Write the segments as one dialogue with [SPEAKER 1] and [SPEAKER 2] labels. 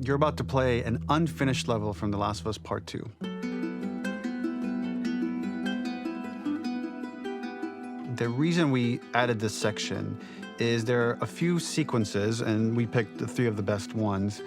[SPEAKER 1] You're about to play an unfinished level from The Last of Us Part 2. The reason we added this section is there are a few sequences, and we picked the 3 of the best ones,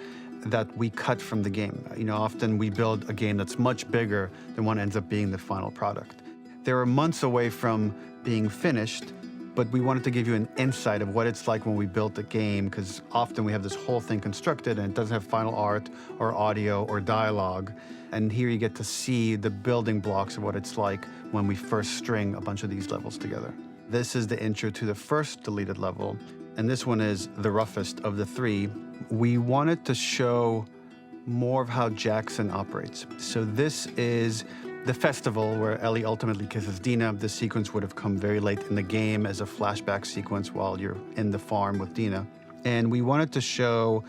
[SPEAKER 1] that we cut from the game. Often we build a game that's much bigger than what ends up being the final product. They were months away from being finished, but we wanted to give you an insight of what it's like when we built a game, because often we have this whole thing constructed and it doesn't have final art or audio or dialogue. And here you get to see the building blocks of what it's like when we first string a bunch of these levels together. This is the intro to the first deleted level, and this one is the roughest of the 3. We wanted to show more of how Jackson operates. So this is the festival where Ellie ultimately kisses Dina. This sequence would have come very late in the game as a flashback sequence while you're in the farm with Dina. And we wanted to show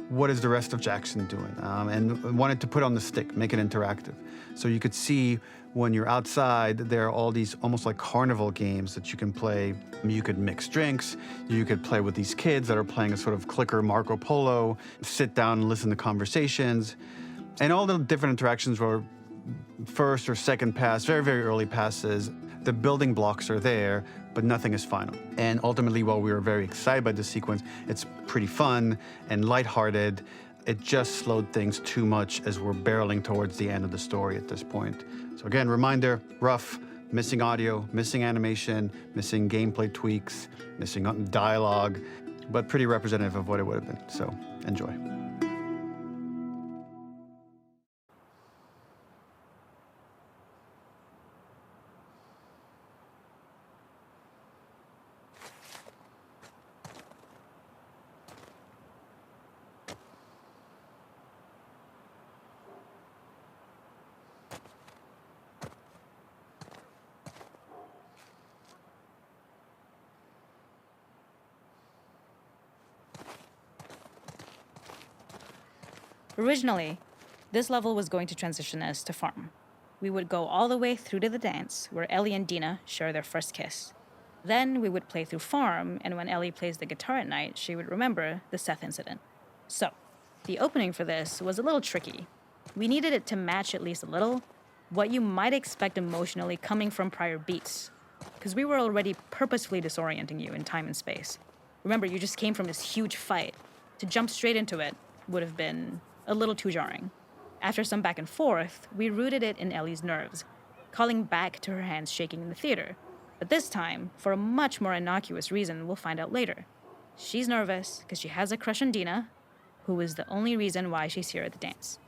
[SPEAKER 1] what is the rest of Jackson doing, and wanted to put on the stick, make it interactive. So you could see when you're outside, there are all these almost like carnival games that you can play. You could mix drinks, you could play with these kids that are playing a sort of clicker Marco Polo, sit down and listen to conversations. And all the different interactions were first or second pass, very, very early passes. The building blocks are there, but nothing is final. And ultimately, while we were very excited by the sequence, it's pretty fun and lighthearted. It just slowed things too much as we're barreling towards the end of the story at this point. So again, reminder, rough, missing audio, missing animation, missing gameplay tweaks, missing dialogue, but pretty representative of what it would have been. So enjoy.
[SPEAKER 2] Originally, this level was going to transition us to farm. We would go all the way through to the dance, where Ellie and Dina share their first kiss. Then we would play through farm, and when Ellie plays the guitar at night, she would remember the Seth incident. So, the opening for this was a little tricky. We needed it to match at least a little what you might expect emotionally coming from prior beats, because we were already purposefully disorienting you in time and space. Remember, you just came from this huge fight. To jump straight into it would have been a little too jarring. After some back and forth, we rooted it in Ellie's nerves, calling back to her hands shaking in the theater. But this time, for a much more innocuous reason we'll find out later. She's nervous because she has a crush on Dina, who is the only reason why she's here at the dance.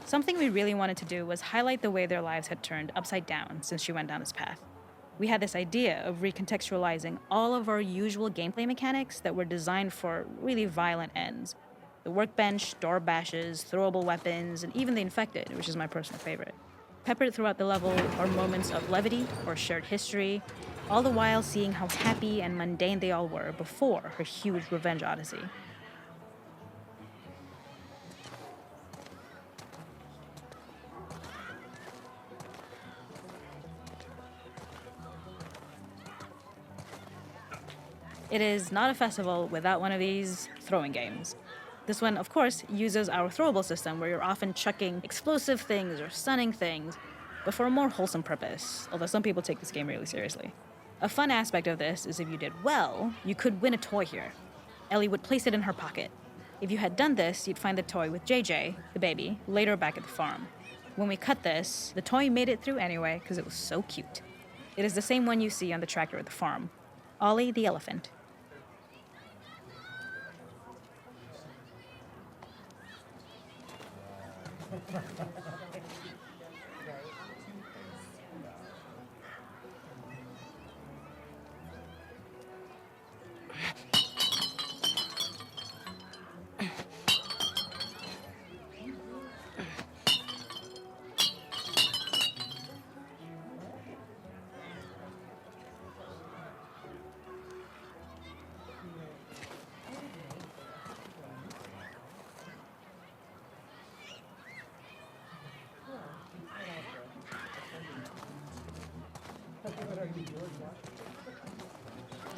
[SPEAKER 2] Something we really wanted to do was highlight the way their lives had turned upside down since she went down this path. We had this idea of recontextualizing all of our usual gameplay mechanics that were designed for really violent ends. The workbench, door bashes, throwable weapons, and even the infected, which is my personal favorite. Peppered throughout the level are moments of levity or shared history, all the while seeing how happy and mundane they all were before her huge revenge odyssey. It is not a festival without one of these throwing games. This one, of course, uses our throwable system where you're often chucking explosive things or stunning things, but for a more wholesome purpose, although some people take this game really seriously. A fun aspect of this is if you did well, you could win a toy here. Ellie would place it in her pocket. If you had done this, you'd find the toy with JJ, the baby, later back at the farm. When we cut this, the toy made it through anyway because it was so cute. It is the same one you see on the tractor at the farm. Ollie the elephant.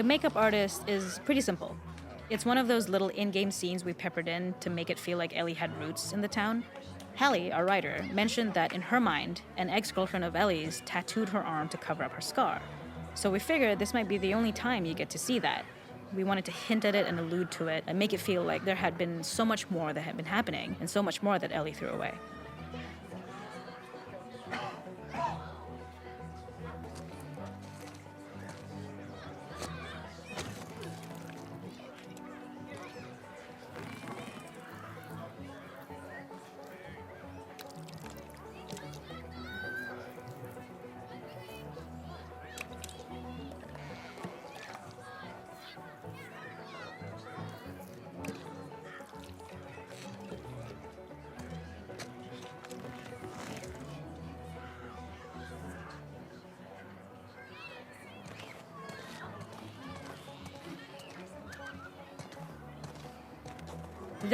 [SPEAKER 2] The makeup artist is pretty simple. It's one of those little in-game scenes we peppered in to make it feel like Ellie had roots in the town. Hallie, our writer, mentioned that in her mind, an ex-girlfriend of Ellie's tattooed her arm to cover up her scar. So we figured this might be the only time you get to see that. We wanted to hint at it and allude to it and make it feel like there had been so much more that had been happening and so much more that Ellie threw away.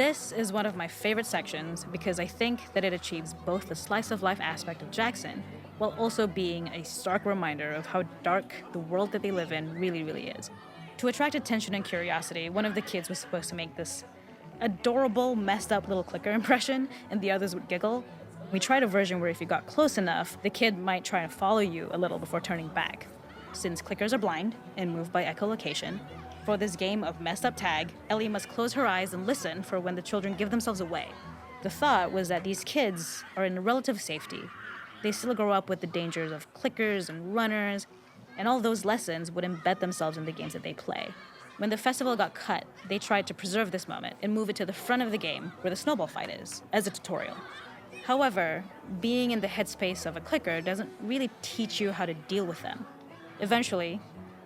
[SPEAKER 2] This is one of my favorite sections because I think that it achieves both the slice of life aspect of Jackson while also being a stark reminder of how dark the world that they live in really is. To attract attention and curiosity, one of the kids was supposed to make this adorable, messed up little clicker impression and the others would giggle. We tried a version where if you got close enough, the kid might try to follow you a little before turning back. Since clickers are blind and move by echolocation, for this game of messed up tag, Ellie must close her eyes and listen for when the children give themselves away. The thought was that these kids are in relative safety. They still grow up with the dangers of clickers and runners, and all those lessons would embed themselves in the games that they play. When the festival got cut, they tried to preserve this moment and move it to the front of the game where the snowball fight is, as a tutorial. However, being in the headspace of a clicker doesn't really teach you how to deal with them. Eventually,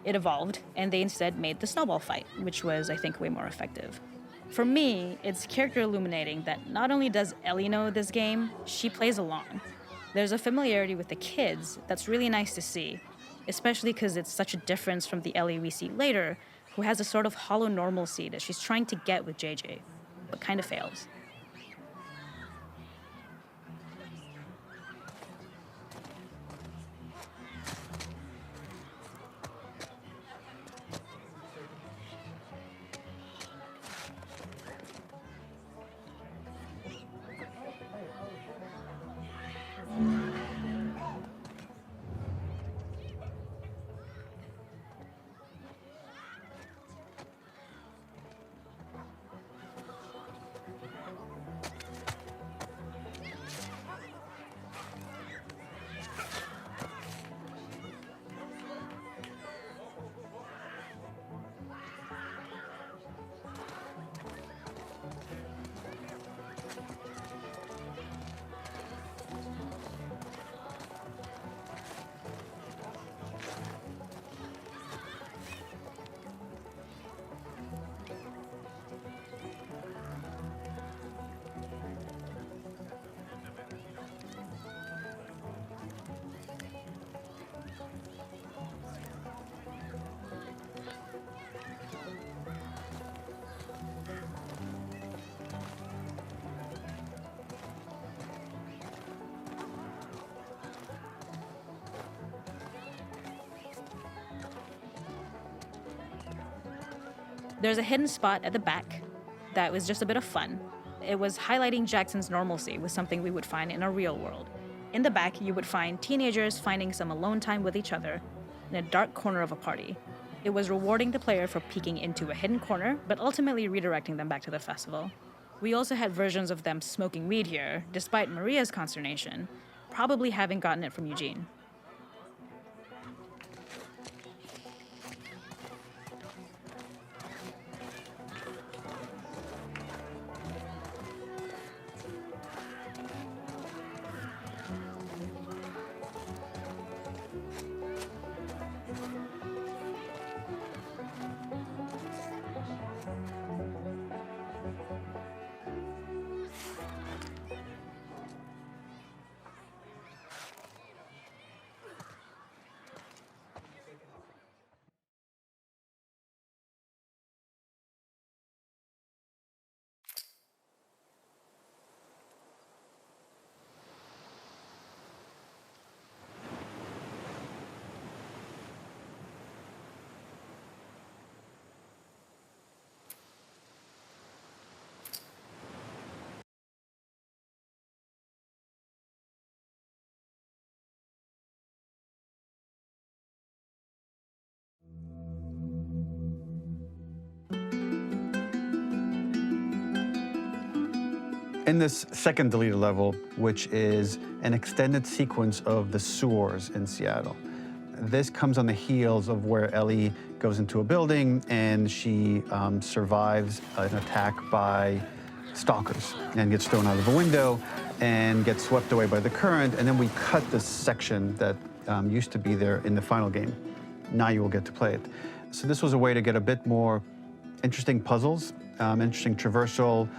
[SPEAKER 2] it evolved, and they instead made the snowball fight, which was, I think, way more effective. For me, it's character illuminating that not only does Ellie know this game, she plays along. There's a familiarity with the kids that's really nice to see, especially because it's such a difference from the Ellie we see later, who has a sort of hollow normalcy that she's trying to get with JJ, but kind of fails. There's a hidden spot at the back that was just a bit of fun. It was highlighting Jackson's normalcy with something we would find in a real world. In the back, you would find teenagers finding some alone time with each other in a dark corner of a party. It was rewarding the player for peeking into a hidden corner, but ultimately redirecting them back to the festival. We also had versions of them smoking weed here, despite Maria's consternation, probably having gotten it from Eugene.
[SPEAKER 1] In this second deleted level, which is an extended sequence of the sewers in Seattle, this comes on the heels of where Ellie goes into a building and she survives an attack by stalkers and gets thrown out of a window and gets swept away by the current. And then we cut this section that used to be there in the final game. Now you will get to play it. So this was a way to get a bit more interesting puzzles, interesting traversal,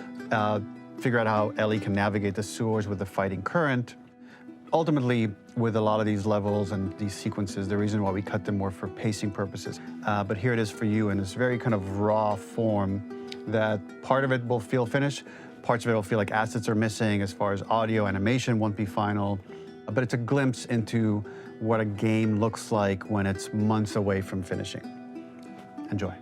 [SPEAKER 1] figure out how Ellie can navigate the sewers with the fighting current. Ultimately, with a lot of these levels and these sequences, the reason why we cut them were for pacing purposes. But here it is for you in this very kind of raw form that part of it will feel finished, parts of it will feel like assets are missing as far as audio, animation won't be final. But it's a glimpse into what a game looks like when it's months away from finishing. Enjoy.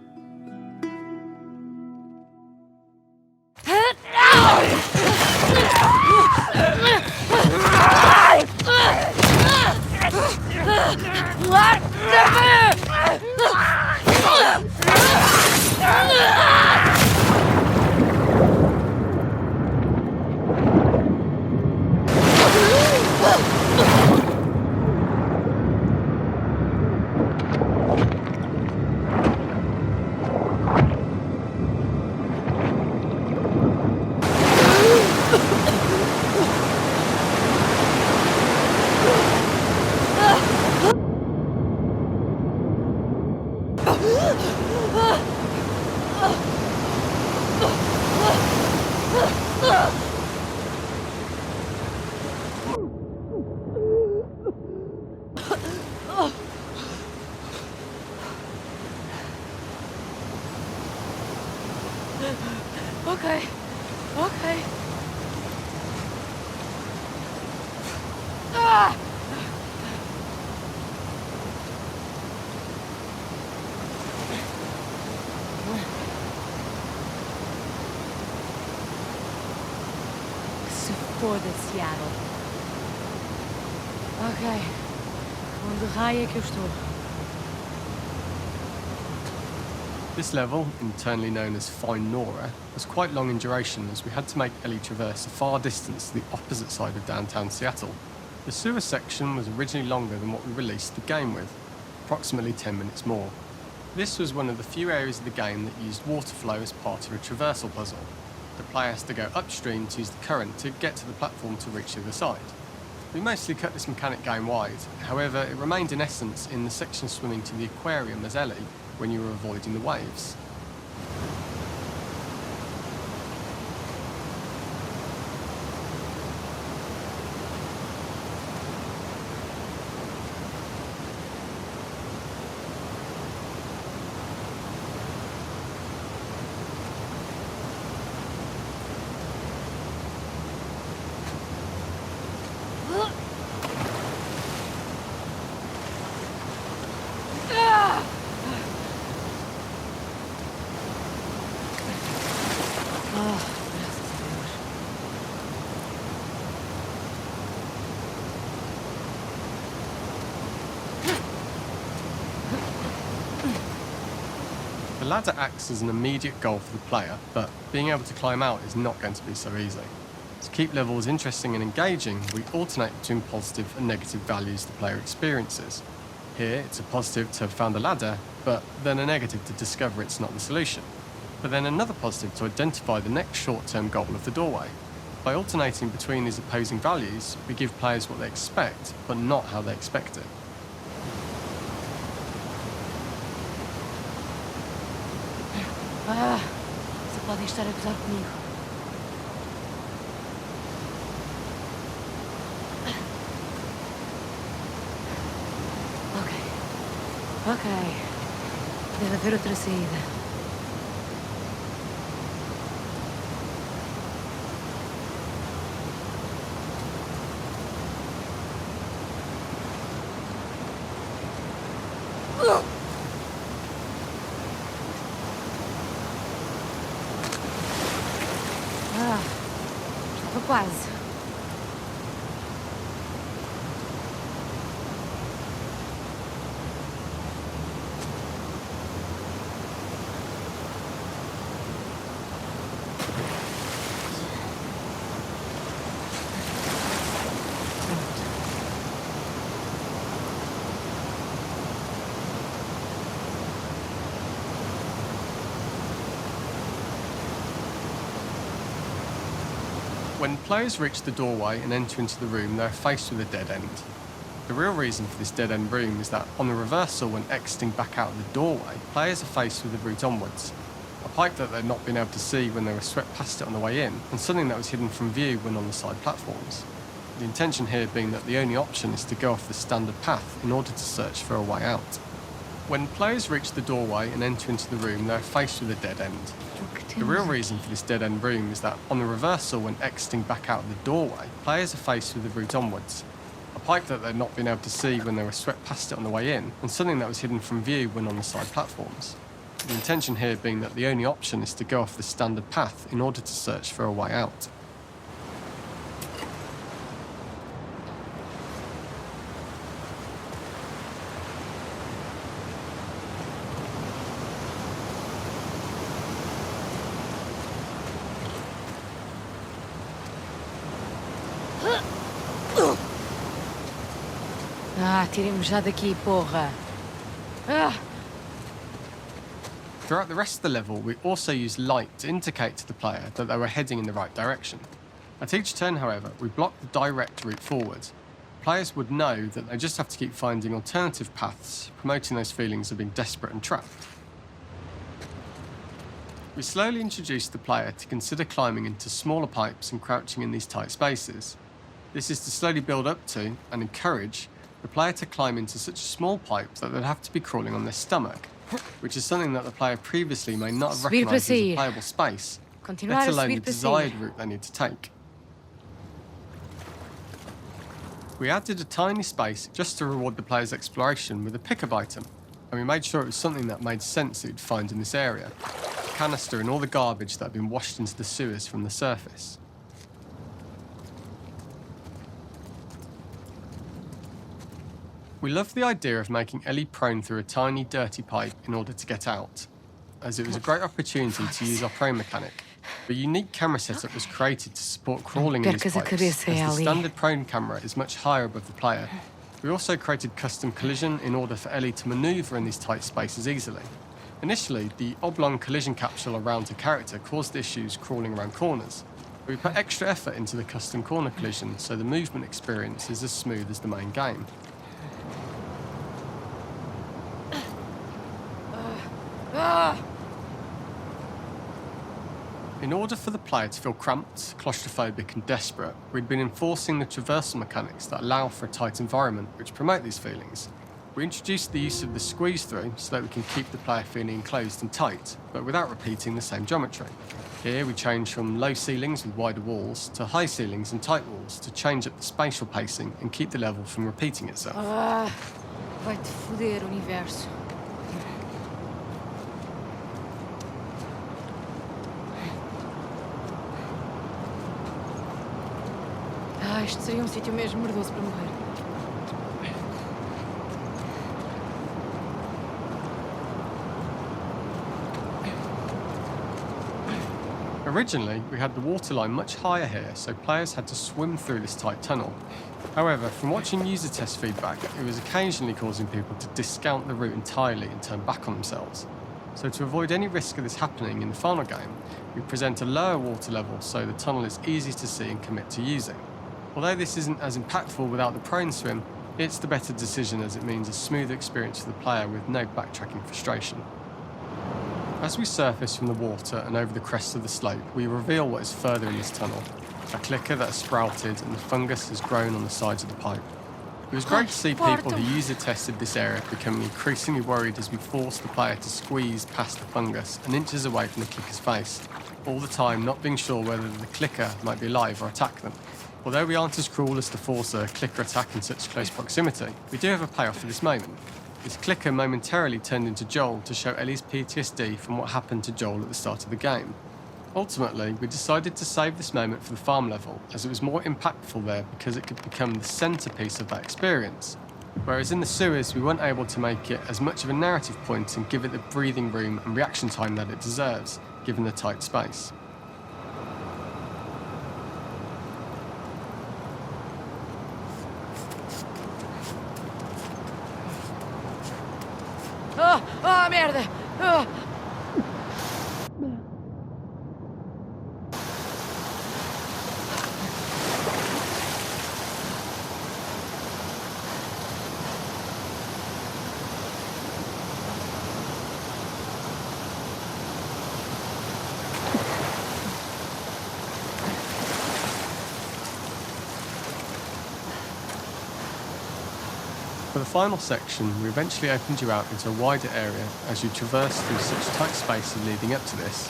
[SPEAKER 3] Okay. Ah! Se foda, Seattle. Ok. Onde raio é que eu estou?
[SPEAKER 4] This level, internally known as Find Nora, was quite long in duration as we had to make Ellie traverse a far distance to the opposite side of downtown Seattle. The sewer section was originally longer than what we released the game with, approximately 10 minutes more. This was one of the few areas of the game that used water flow as part of a traversal puzzle. The player has to go upstream to use the current to get to the platform to reach the other side. We mostly cut this mechanic game-wide, however it remained in essence in the section swimming to the aquarium as Ellie, when you were avoiding the waves. The ladder acts as an immediate goal for the player, but being able to climb out is not going to be so easy. To keep levels interesting and engaging, we alternate between positive and negative values the player experiences. Here, it's a positive to have found a ladder, but then a negative to discover it's not the solution. But then another positive to identify the next short-term goal of the doorway. By alternating between these opposing values, we give players what they expect, but not how they expect it.
[SPEAKER 3] Ah, você pode estar a gozar comigo. Ok. Deve haver outra saída. Estava quase.
[SPEAKER 4] When players reach the doorway and enter into the room, they're faced with a dead end. The real reason for this dead-end room is that on the reversal, when exiting back out of the doorway, players are faced with a route onwards. A pipe that they'd not been able to see when they were swept past it on the way in, and something that was hidden from view when on the side platforms. The intention here being that the only option is to go off the standard path in order to search for a way out. When players reach the doorway and enter into the room, they're faced with a dead end. The real reason for this dead-end room is that on the reversal, when exiting back out of the doorway, players are faced with a route onwards. A pipe that they'd not been able to see when they were swept past it on the way in, and something that was hidden from view when on the side platforms. The intention here being that the only option is to go off the standard path in order to search for a way out.
[SPEAKER 3] Ah, tirem-nos já daqui, porra. Ah!
[SPEAKER 4] Throughout the rest of the level, we also used light to indicate to the player that they were heading in the right direction. At each turn, however, we blocked the direct route forward. Players would know that they just have to keep finding alternative paths, promoting those feelings of being desperate and trapped. We slowly introduced the player to consider climbing into smaller pipes and crouching in these tight spaces. This is to slowly build up to, and encourage, the player to climb into such a small pipe that they'd have to be crawling on their stomach, which is something that the player previously may not have recognised as a playable space, let alone the desired route they need to take. We added a tiny space just to reward the player's exploration with a pick-up item, and we made sure it was something that made sense that you'd find in this area, a canister and all the garbage that had been washed into the sewers from the surface. We loved the idea of making Ellie prone through a tiny, dirty pipe in order to get out, as it was a great opportunity to use our prone mechanic. A unique camera setup was created to support crawling in these pipes, as the standard prone camera is much higher above the player. We also created custom collision in order for Ellie to manoeuvre in these tight spaces easily. Initially, the oblong collision capsule around her character caused issues crawling around corners. We put extra effort into the custom corner collision, so the movement experience is as smooth as the main game. In order for the player to feel cramped, claustrophobic and desperate, we'd been enforcing the traversal mechanics that allow for a tight environment which promote these feelings. We introduced the use of the squeeze through so that we can keep the player feeling enclosed and tight, but without repeating the same geometry. Here we changed from low ceilings with wider walls to high ceilings and tight walls to change up the spatial pacing and keep the level from repeating itself.
[SPEAKER 3] Vai-te foder, universo. Isto seria sítio mesmo mordoso para morrer.
[SPEAKER 4] Originally, we had the waterline much higher here, so players had to swim through this tight tunnel. However, from watching user test feedback, it was occasionally causing people to discount the route entirely and turn back on themselves. So to avoid any risk of this happening in the final game, we present a lower water level so the tunnel is easy to see and commit to using. Although this isn't as impactful without the prone swim, it's the better decision as it means a smoother experience for the player with no backtracking frustration. As we surface from the water and over the crest of the slope, we reveal what is further in this tunnel, a clicker that has sprouted and the fungus has grown on the sides of the pipe. It was great to see people who user tested this area becoming increasingly worried as we forced the player to squeeze past the fungus and inches away from the clicker's face, all the time not being sure whether the clicker might be alive or attack them. Although we aren't as cruel as to force a clicker attack in such close proximity, we do have a payoff for this moment. This clicker momentarily turned into Joel to show Ellie's PTSD from what happened to Joel at the start of the game. Ultimately, we decided to save this moment for the farm level, as it was more impactful there because it could become the centrepiece of that experience. Whereas in the sewers, we weren't able to make it as much of a narrative point and give it the breathing room and reaction time that it deserves, given the tight space.
[SPEAKER 3] Merda!
[SPEAKER 4] For the final section, we eventually opened you out into a wider area as you traverse through such tight spaces leading up to this.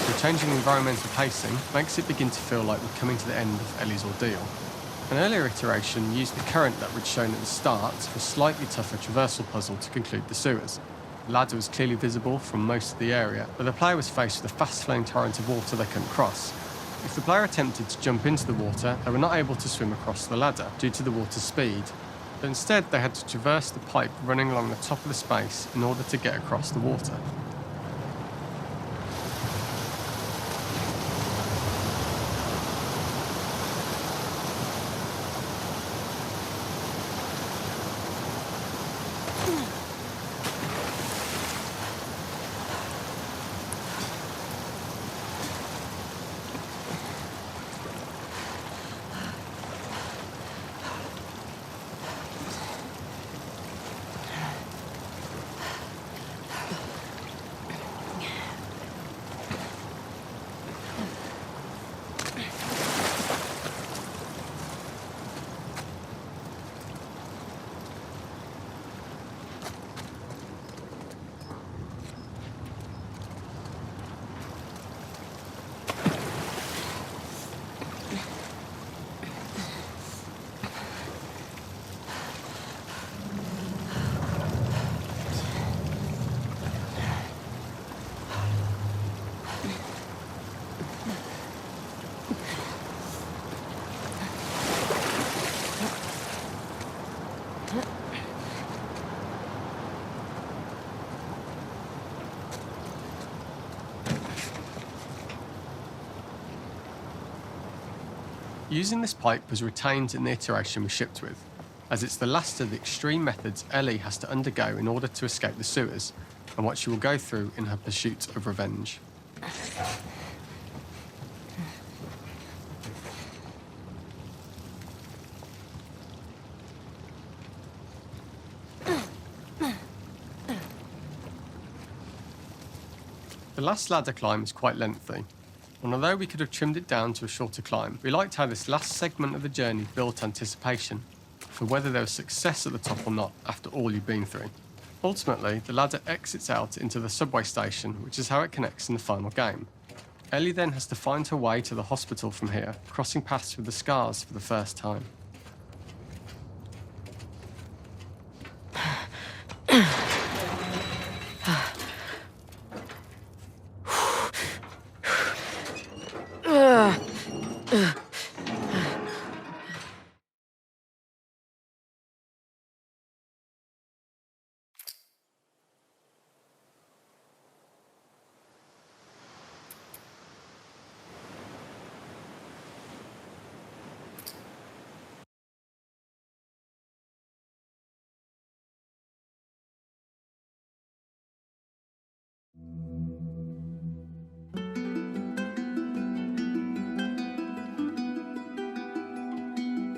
[SPEAKER 4] The changing environmental pacing makes it begin to feel like we're coming to the end of Ellie's ordeal. An earlier iteration used the current that we'd shown at the start for a slightly tougher traversal puzzle to conclude the sewers. The ladder was clearly visible from most of the area, but the player was faced with a fast-flowing torrent of water they couldn't cross. If the player attempted to jump into the water, they were not able to swim across the ladder due to the water's speed, but instead they had to traverse the pipe running along the top of the space in order to get across the water. Using this pipe was retained in the iteration we shipped with, as it's the last of the extreme methods Ellie has to undergo in order to escape the sewers, and what she will go through in her pursuit of revenge. The last ladder climb is quite lengthy, and although we could have trimmed it down to a shorter climb, we liked how this last segment of the journey built anticipation for whether there was success at the top or not after all you've been through. Ultimately, the ladder exits out into the subway station, which is how it connects in the final game. Ellie then has to find her way to the hospital from here, crossing paths with the scars for the first time.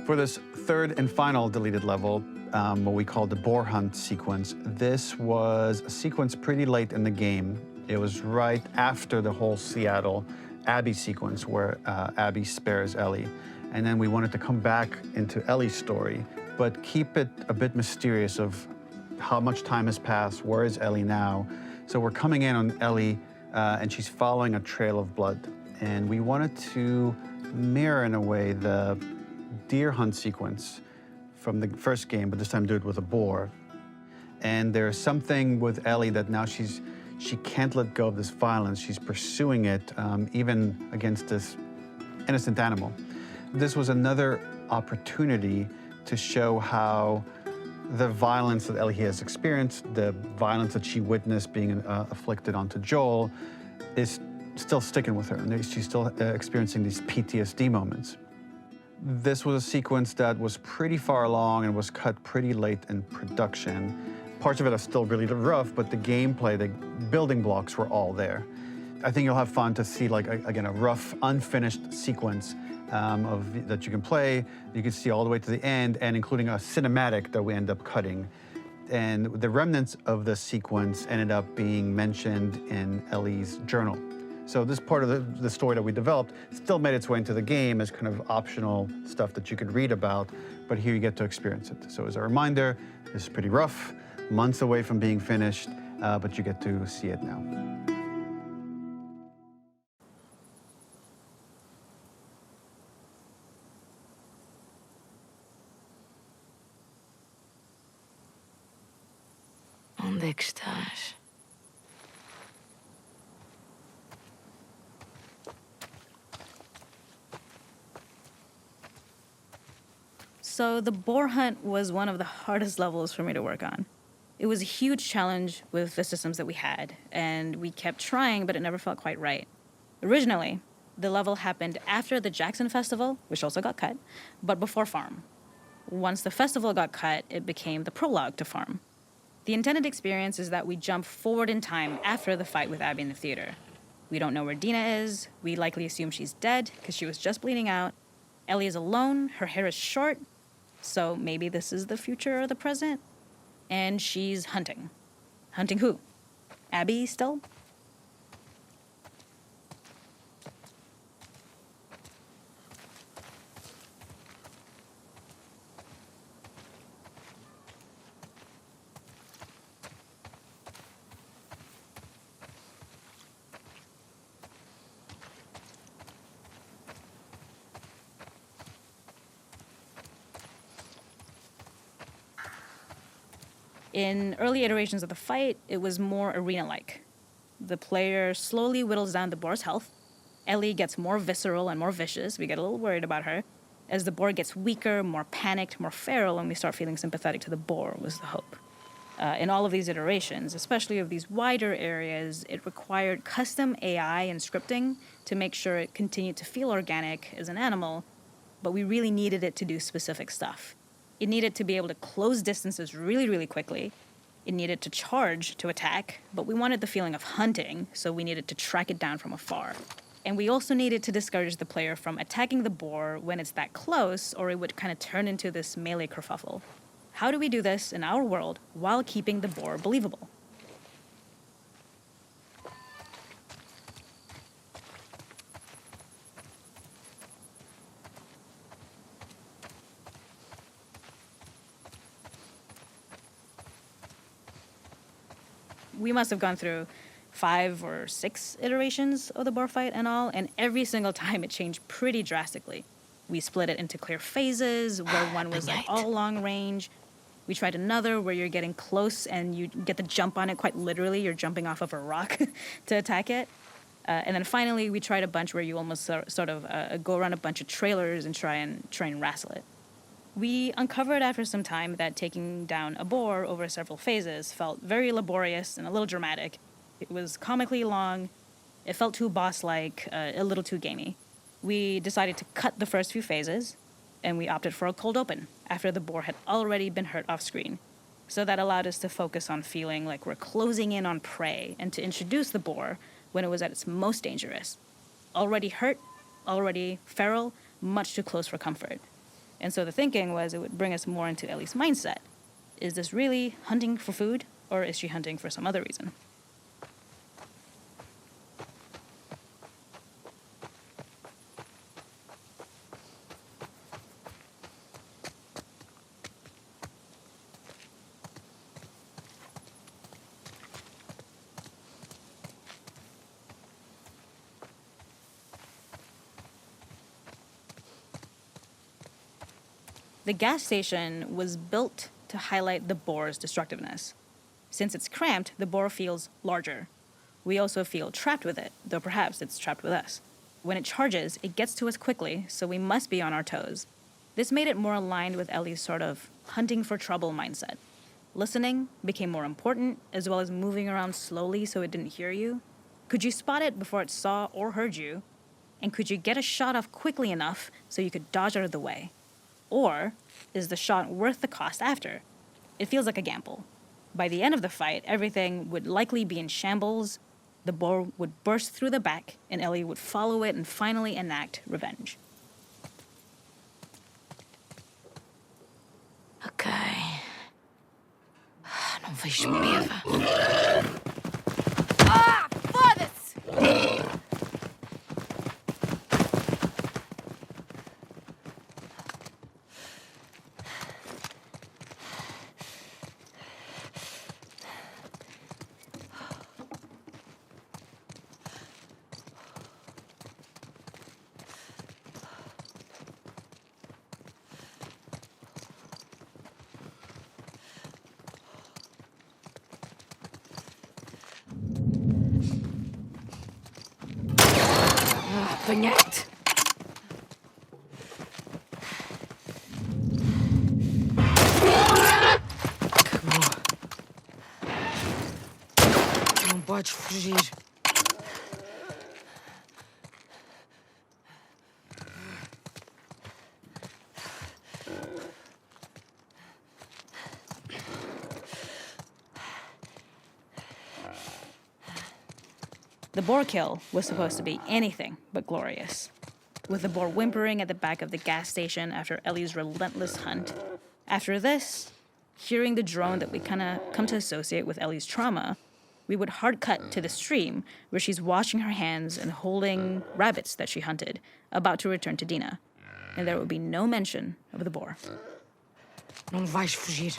[SPEAKER 1] For this third and final deleted level, what we call the boar hunt sequence, this was a sequence pretty late in the game. It was right after the whole Seattle Abby sequence where Abby spares Ellie. And then we wanted to come back into Ellie's story, but keep it a bit mysterious of how much time has passed, where is Ellie now? So we're coming in on Ellie and she's following a trail of blood. And we wanted to mirror in a way the deer hunt sequence from the first game, but this time do it with a boar. And there's something with Ellie that now she can't let go of this violence. She's pursuing it even against this innocent animal. This was another opportunity to show how the violence that Ellie has experienced, the violence that she witnessed being afflicted onto Joel, is still sticking with her, and she's still experiencing these PTSD moments. This was a sequence that was pretty far along and was cut pretty late in production. Parts of it are still really rough, but the gameplay, the building blocks were all there. I think you'll have fun to see, like, again, a rough, unfinished sequence that you can play. You can see all the way to the end, and including a cinematic that we end up cutting. And the remnants of the sequence ended up being mentioned in Ellie's journal. So this part of the story that we developed still made its way into the game as kind of optional stuff that you could read about, but here you get to experience it. So as a reminder, this is pretty rough, months away from being finished, but you get to see it now.
[SPEAKER 3] Onde é que estás?
[SPEAKER 2] So the boar hunt was one of the hardest levels for me to work on. It was a huge challenge with the systems that we had, and we kept trying, but it never felt quite right. Originally, the level happened after the Jackson Festival, which also got cut, but before Farm. Once the festival got cut, it became the prologue to Farm. The intended experience is that we jump forward in time after the fight with Abby in the theater. We don't know where Dina is. We likely assume she's dead because she was just bleeding out. Ellie is alone. Her hair is short. So maybe this is the future or the present. And she's hunting. Hunting who? Abby still? In early iterations of the fight, it was more arena-like. The player slowly whittles down the boar's health. Ellie gets more visceral and more vicious. We get a little worried about her. As the boar gets weaker, more panicked, more feral, and we start feeling sympathetic to the boar was the hope. In all of these iterations, especially of these wider areas, it required custom AI and scripting to make sure it continued to feel organic as an animal, but we really needed it to do specific stuff. It needed to be able to close distances really, really quickly. It needed to charge to attack, but we wanted the feeling of hunting, so we needed to track it down from afar. And we also needed to discourage the player from attacking the boar when it's that close, or it would kind of turn into this melee kerfuffle. How do we do this in our world while keeping the boar believable? We must have gone through 5 or 6 iterations of the boar fight and all, and every single time it changed pretty drastically. We split it into clear phases, where one was like all long range. We tried another where you're getting close and you get the jump on it quite literally. You're jumping off of a rock to attack it. And then finally, we tried a bunch where you almost sort of go around a bunch of trailers and try and wrestle it. We uncovered after some time that taking down a boar over several phases felt very laborious and a little dramatic. It was comically long, it felt too boss-like, a little too gamey. We decided to cut the first few phases, and we opted for a cold open after the boar had already been hurt off-screen. So that allowed us to focus on feeling like we're closing in on prey and to introduce the boar when it was at its most dangerous. Already hurt, already feral, much too close for comfort. And so the thinking was it would bring us more into Ellie's mindset. Is this really hunting for food, or is she hunting for some other reason? The gas station was built to highlight the boar's destructiveness. Since it's cramped, the boar feels larger. We also feel trapped with it, though perhaps it's trapped with us. When it charges, it gets to us quickly, so we must be on our toes. This made it more aligned with Ellie's sort of hunting for trouble mindset. Listening became more important, as well as moving around slowly so it didn't hear you. Could you spot it before it saw or heard you? And could you get a shot off quickly enough so you could dodge out of the way? Or is the shot worth the cost after? It feels like a gamble. By the end of the fight, everything would likely be in shambles. The boar would burst through the back, and Ellie would follow it and finally enact revenge.
[SPEAKER 3] Ok. Não vejo peva. Ah, foda-se! Gafanhete. Acabou. Não podes fugir.
[SPEAKER 2] The boar kill was supposed to be anything but glorious. With the boar whimpering at the back of the gas station after Ellie's relentless hunt. After this, hearing the drone that we kind of come to associate with Ellie's trauma, we would hard cut to the stream where she's washing her hands and holding rabbits that she hunted, about to return to Dina. And there would be no mention of the boar.
[SPEAKER 3] Não vais fugir.